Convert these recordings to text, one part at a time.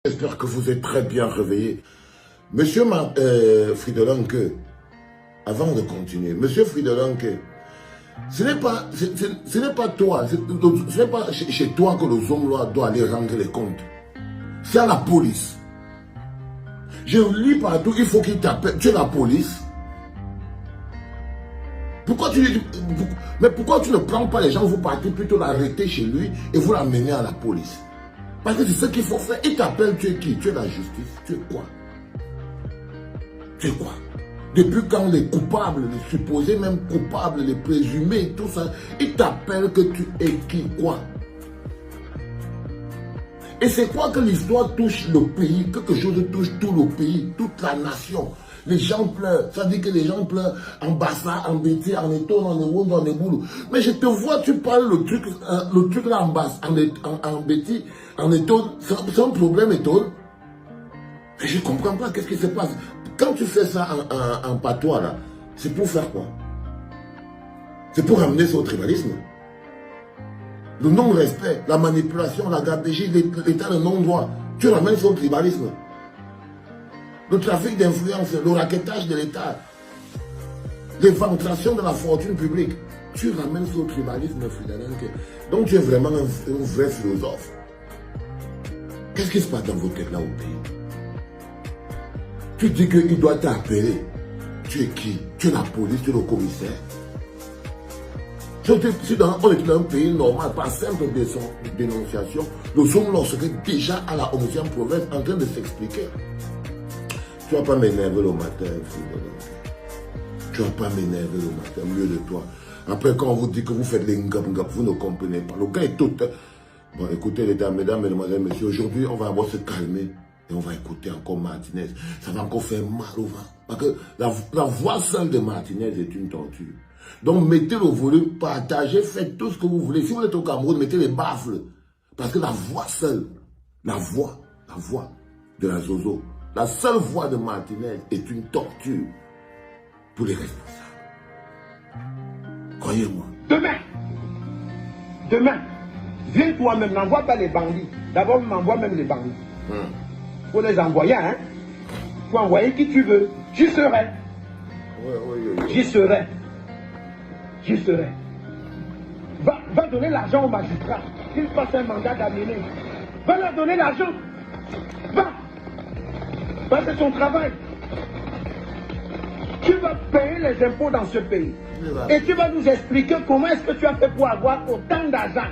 J'espère que vous êtes très bien réveillés. Monsieur Fridelanke, avant de continuer, Monsieur Fridelanke, ce n'est pas toi, ce n'est pas chez toi que les hommes doivent aller rendre les comptes. C'est à la police. Je lis partout, il faut qu'il t'appelle. Tu es la police. Pourquoi tu ne prends pas les gens, vous partez plutôt l'arrêter chez lui et vous l'amenez à la police? Parce que c'est ce qu'il faut faire. Il t'appelle, tu es qui? Tu es la justice. Tu es quoi? Tu es quoi? Depuis quand les coupables, les supposés même coupables, les présumés, tout ça, ils t'appellent que tu es qui? Quoi? Et c'est quoi que l'histoire touche le pays? Quelque chose touche tout le pays, toute la nation. Les gens pleurent. Ça dit que les gens pleurent en Bassa, en Béti, en Eto, en Ewoun, dans les Boulou. Mais je te vois, tu parles le truc là en Bassa, en Béti, en Eto, c'est un problème Eto. Mais je ne comprends pas qu'est-ce qui se passe. Quand tu fais ça en patois là, c'est pour faire quoi? C'est pour ramener ça au tribalisme. Le non-respect, la manipulation, la gabégie, l'état de non-droit, tu ramènes ça au tribalisme. Le trafic d'influence, le raquettage de l'État, l'éventration de la fortune publique, tu ramènes ça au tribalisme, Fridelanke. Donc tu es vraiment un vrai philosophe. Qu'est-ce qui se passe dans votre tête là au pays? Tu dis qu'il doit t'appeler. Tu es qui? Tu es la police, tu es le commissaire. Si on est dans un pays normal, par simple dénonciation, nous sommes là, serait déjà à la 11e province en train de s'expliquer. Tu ne vas pas m'énerver le matin, Fridelanke. Tu ne vas pas m'énerver le matin, mieux de toi. Après, quand on vous dit que vous faites les ngap, vous ne comprenez pas. Le gars est tout. Bon, écoutez, les dames, mesdames, mesdemoiselles, messieurs, aujourd'hui, on va se calmer et on va écouter encore Martinez. Ça va encore faire mal au ventre. Parce que la voix seule de Martinez est une torture. Donc, mettez le volume, partagez, faites tout ce que vous voulez. Si vous êtes au Cameroun, mettez les baffles. Parce que la voix seule, la voix de la Zozo, la seule voix de Martinez est une torture pour les responsables. Croyez-moi. Demain, viens toi-même, n'envoie pas les bandits. D'abord, m'envoie même les bandits. Faut les envoyer, hein. Faut envoyer qui tu veux. J'y serai. J'y serai. J'y serai. Va donner l'argent au magistrat. Qu'il fasse un mandat d'amener. Va leur donner l'argent. Va. C'est son travail. Tu vas payer les impôts dans ce pays. Et tu vas nous expliquer comment est-ce que tu as fait pour avoir autant d'argent.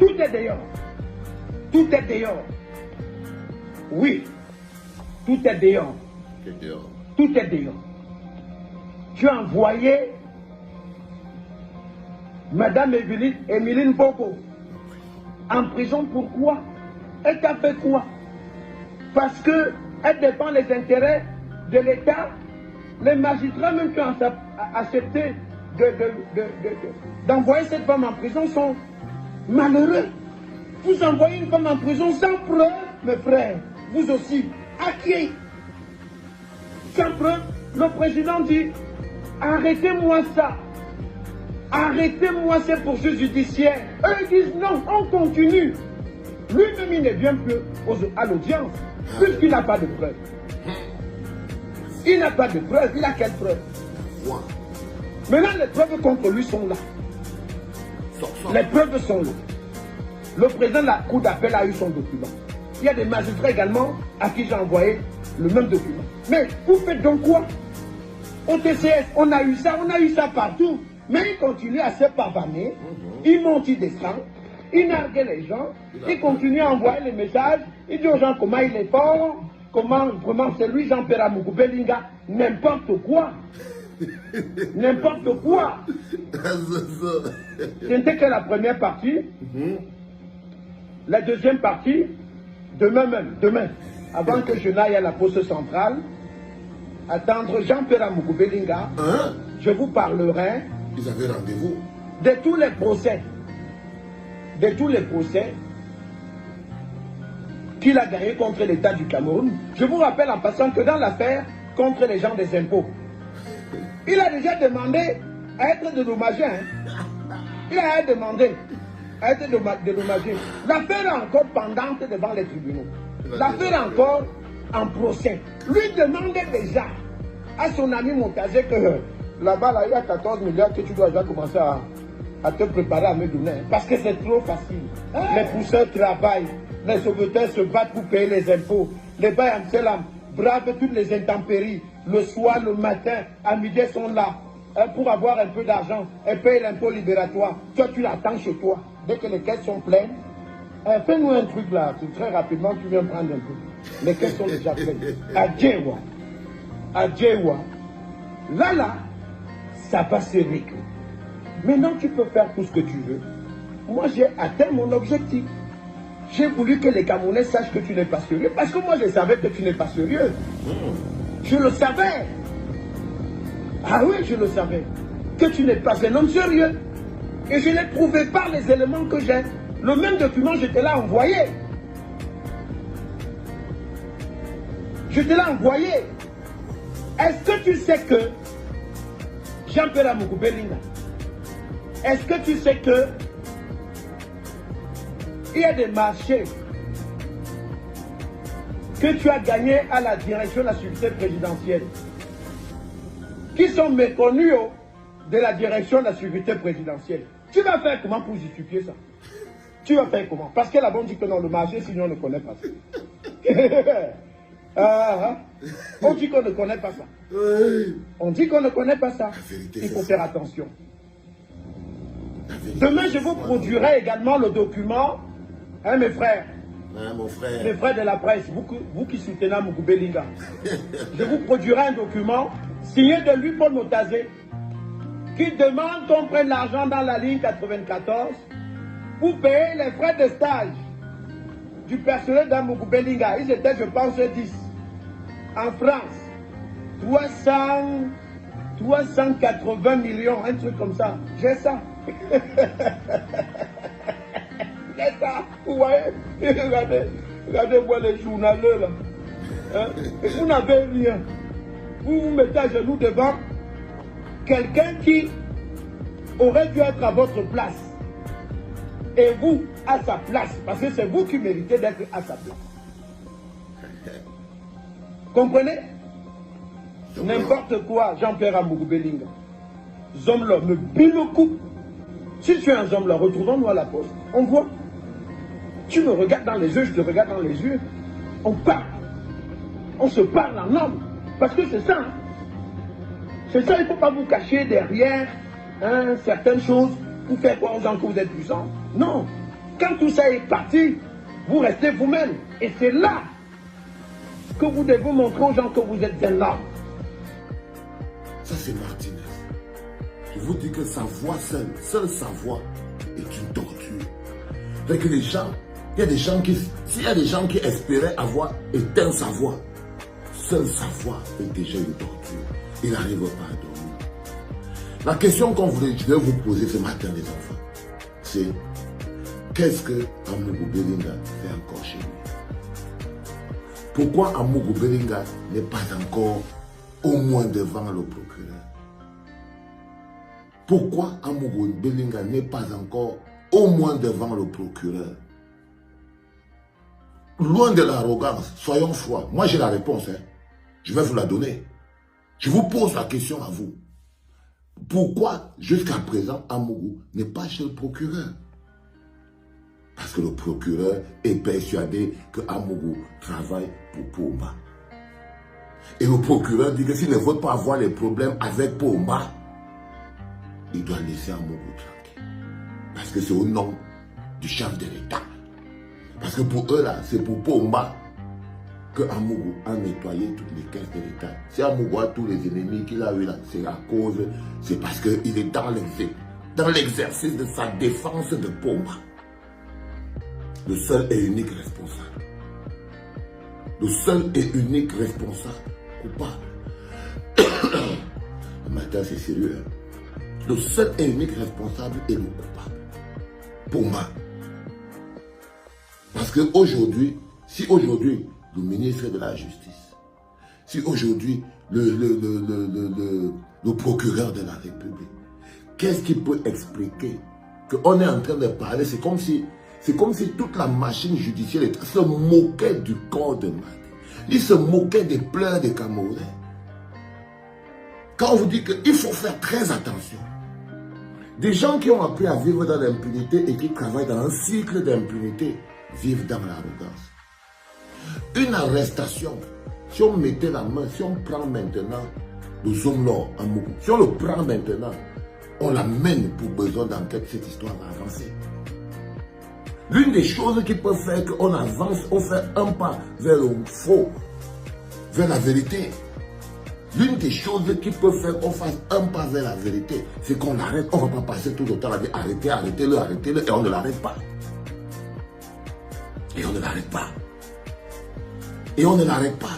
Tout est dehors. Tout est dehors. Oui. Tout est dehors. Tout est dehors. Tu as envoyé Madame Emeline Boko en prison. Pourquoi? Elle t'a fait quoi? Parce qu'elle dépend des intérêts de l'État. Les magistrats, même qui ont accepté d'envoyer cette femme en prison, sont malheureux. Vous envoyez une femme en prison sans preuve, mes frères. Vous aussi. À qui? Sans preuve, le président dit arrêtez-moi ça. Arrêtez-moi ces poursuites judiciaires. Eux ils disent non, on continue. Lui-même, il ne vient plus à l'audience, puisqu'il n'a pas de preuve. Il n'a pas de preuve. Il a quelle preuve? Maintenant, les preuves contre lui sont là. Les preuves sont là. Le président de la cour d'appel a eu son document. Il y a des magistrats également à qui j'ai envoyé le même document. Mais vous faites donc quoi? Au TCS, on a eu ça partout. Mais il continue à se pavaner. Il monte, il descend. Il nargue les gens. Il continue à envoyer les messages. Il dit aux gens comment il est fort. Comment vraiment c'est lui, Jean-Pierre Moukoubelinga. N'importe quoi. N'importe quoi. Ce n'était que la première partie. La deuxième partie, demain, avant que je n'aille à la poste centrale, attendre Jean-Pierre Moukoubelinga, je vous parlerai. Ils avaient rendez-vous. De tous les procès. De tous les procès qu'il a gagné contre l'État du Cameroun. Je vous rappelle en passant que dans l'affaire contre les gens des impôts, il a déjà demandé à être dédommagé. Il a demandé. a été dédommagé. L'affaire est encore pendante devant les tribunaux. L'affaire est encore en procès. Lui demandait déjà à son ami Montazé que là-bas, là, il y a 14 milliards que tu dois déjà commencer à te préparer à me donner. Parce que c'est trop facile. Les pousseurs travaillent, les sauveteurs se battent pour payer les impôts. Les bails Amsterdam bravent toutes les intempéries. Le soir, le matin, à midi, ils sont là pour avoir un peu d'argent et payer l'impôt libératoire. Toi, tu l'attends chez toi. Dès que les caisses sont pleines, fais-nous un truc là, très rapidement, tu viens prendre un peu. Les caisses sont déjà pleines. À Djewa, là, ça va se régler. Maintenant, tu peux faire tout ce que tu veux. Moi, j'ai atteint mon objectif. J'ai voulu que les Camerounais sachent que tu n'es pas sérieux. Parce que moi, je savais que tu n'es pas sérieux. Je le savais. Ah oui, je le savais. Que tu n'es pas un homme sérieux. Et je l'ai prouvé par les éléments que j'ai. Le même document, je te l'ai envoyé. Je te l'ai envoyé. Est-ce que tu sais que Jean-Pierre Amougou Belinga, est-ce que tu sais que il y a des marchés que tu as gagnés à la direction de la sécurité présidentielle qui sont méconnus de la direction de la sécurité présidentielle? Tu vas faire comment pour justifier ça? Tu vas faire comment? Parce que là-bas on dit que non, le marché, sinon on ne connaît pas ça. On dit qu'on ne connaît pas ça. On dit qu'on ne connaît pas ça. Il faut faire attention. Demain, je vous produirai également le document, hein, mes frères. Mon frère. Mes frères de la presse, vous qui soutenez Amougou Belinga. Je vous produirai un document signé de lui, Paul Montazé, qui demande qu'on prenne l'argent dans la ligne 94 pour payer les frais de stage du personnel d'Amougou Belinga. Ils étaient, je pense, 10. En France, 380 millions, un truc comme ça. J'ai ça. J'ai ça. Vous voyez? Regardez-moi les journaleux là. Hein? Vous n'avez rien. Vous vous mettez à genoux devant quelqu'un qui aurait dû être à votre place. Et vous, à sa place. Parce que c'est vous qui méritez d'être à sa place. Comprenez? N'importe quoi, Jean-Pierre Amougou Belinga. Zomlo, me bille coup. Si tu es un Zomlo, retrouvons-nous à la poste. On voit. Tu me regardes dans les yeux, je te regarde dans les yeux. On parle. On se parle en homme. Parce que c'est ça. Hein? C'est ça, il ne faut pas vous cacher derrière certaines choses pour faire croire aux gens que vous êtes puissants. Non. Quand tout ça est parti, vous restez vous-même. Et c'est là que vous devez montrer aux gens que vous êtes un homme. Ça, c'est Martinez. Je vous dis que sa voix seule sa voix est une torture. Donc les gens, il y a des gens qui, s'il y a des gens qui espéraient avoir éteint sa voix, seule sa voix est déjà une torture. Il n'arrive pas à dormir. La question qu'on voulait vous poser ce matin, les enfants, c'est qu'est-ce que Amougou Belinga fait encore chez lui? Pourquoi Amougou Belinga n'est pas encore au moins devant le procureur? Pourquoi Amougou Belinga n'est pas encore au moins devant le procureur? Loin de l'arrogance, soyons froids. Moi j'ai la réponse, hein. Je vais vous la donner. Je vous pose la question à vous. Pourquoi jusqu'à présent Amougou n'est pas chez le procureur? Parce que le procureur est persuadé que Amougou travaille pour Pomba. Et le procureur dit que s'il ne veut pas avoir les problèmes avec Pomba, il doit laisser Amougou tranquille. Parce que c'est au nom du chef de l'État. Parce que pour eux là, c'est pour Pomba que Amougou a nettoyé toutes les caisses de l'État. Si Amougou a tous les ennemis qu'il a eu là, c'est à cause, c'est parce qu'il est dans l'exercice de sa défense de Pomba. Le seul et unique responsable. Le seul et unique responsable coupable. Le matin, c'est sérieux. Le seul et unique responsable est le coupable. Pomba. Parce qu'aujourd'hui, si aujourd'hui, le ministre de la Justice, si aujourd'hui, le procureur de la République, qu'est-ce qui peut expliquer qu'on est en train de parler, c'est comme si toute la machine judiciaire se moquait du corps de Macky. Il se moquait des pleurs des Camerounais. Quand on vous dit qu'il faut faire très attention. Des gens qui ont appris à vivre dans l'impunité et qui travaillent dans un cycle d'impunité vivent dans l'arrogance. Une arrestation, si on mettait la main, si on prend maintenant le Zomlor à Mougou, si on le prend maintenant, on l'amène pour besoin d'enquête, cette histoire va avancer. L'une des choses qui peut faire qu'on avance, on fait un pas vers le faux, vers la vérité. L'une des choses qui peut faire qu'on fasse un pas vers la vérité, c'est qu'on l'arrête. On ne va pas passer tout le temps à dire arrêtez, arrêtez-le, arrêtez-le, et on ne l'arrête pas. Et on ne l'arrête pas. Et on ne l'arrête pas.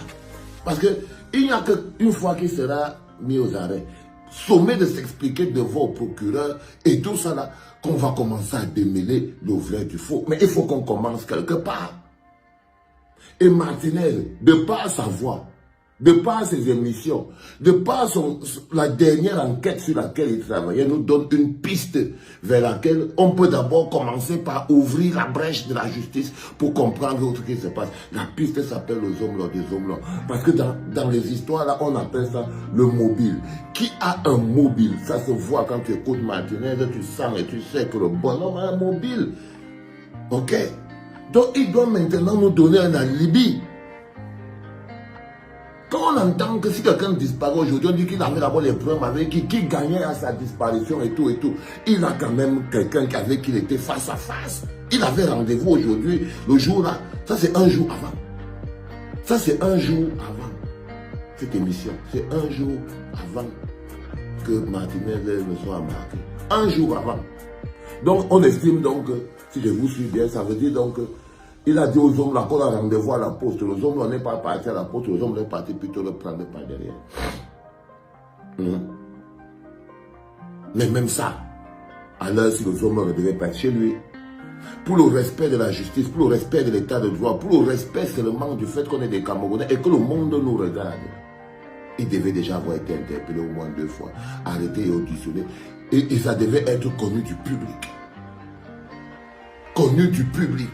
Parce qu'il n'y a qu'une fois qu'il sera mis aux arrêts, sommé de s'expliquer devant le procureur et tout ça là, qu'on va commencer à démêler le vrai du faux. Mais il faut qu'on commence quelque part. Et Martinez, de par sa voix, de par ses émissions, de par la dernière enquête sur laquelle il travaillait, nous donne une piste vers laquelle on peut d'abord commencer par ouvrir la brèche de la justice pour comprendre ce qui se passe. La piste s'appelle le Zomlor des Zomlor. Parce que dans les histoires là, on appelle ça le mobile. Qui a un mobile? Ça se voit quand tu écoutes Martinez, tu sens et tu sais que le bonhomme a un mobile. Ok? Donc il doit maintenant nous donner un alibi. Quand on entend que si quelqu'un disparaît aujourd'hui, on dit qu'il avait d'abord les preuves avec qui gagnait à sa disparition et tout. Il a quand même quelqu'un avec qui il était face à face. Il avait rendez-vous aujourd'hui, le jour là. Ça c'est un jour avant. Ça c'est un jour avant cette émission. C'est un jour avant que Martinez ne soit marqué. Un jour avant. Donc on estime donc, si je vous suis bien, ça veut dire donc... Il a dit aux hommes là qu'on a rendez-vous à la poste. Les hommes n'est pas parti à la poste, les hommes sont partis plutôt le prendre par derrière. Mais même ça, alors si les hommes devaient pas être chez lui, pour le respect de la justice, pour le respect de l'état de droit, pour le respect seulement du fait qu'on est des Camerounais et que le monde nous regarde, il devait déjà avoir été interpellé au moins 2 fois, arrêté et auditionné. Et ça devait être connu du public. Connu du public.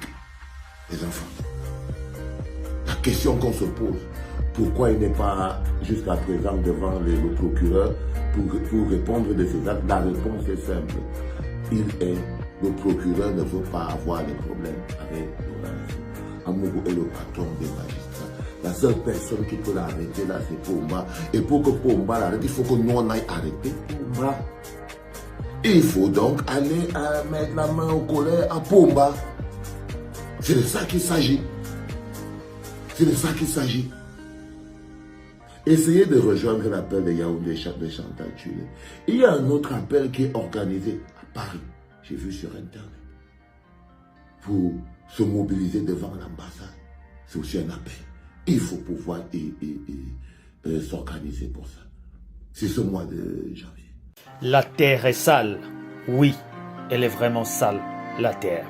Les enfants. La question qu'on se pose, pourquoi il n'est pas jusqu'à présent devant le procureur pour répondre de ses actes? La réponse est simple. Le procureur ne veut pas avoir de problème avec l'organisme. Amougou est le patron des magistrats. La seule personne qui peut l'arrêter là, c'est Pomba. Et pour que Pomba l'arrête, il faut que nous on aille arrêter Pomba. Il faut donc aller mettre la main au collet à Pomba. C'est de ça qu'il s'agit. C'est de ça qu'il s'agit. Essayez de rejoindre l'appel de Yaoundé de Chantal Tulé. Il y a un autre appel qui est organisé à Paris. J'ai vu sur Internet. Pour se mobiliser devant l'ambassade. C'est aussi un appel. Il faut pouvoir s'organiser pour ça. C'est ce mois de janvier. La terre est sale. Oui, elle est vraiment sale, la terre.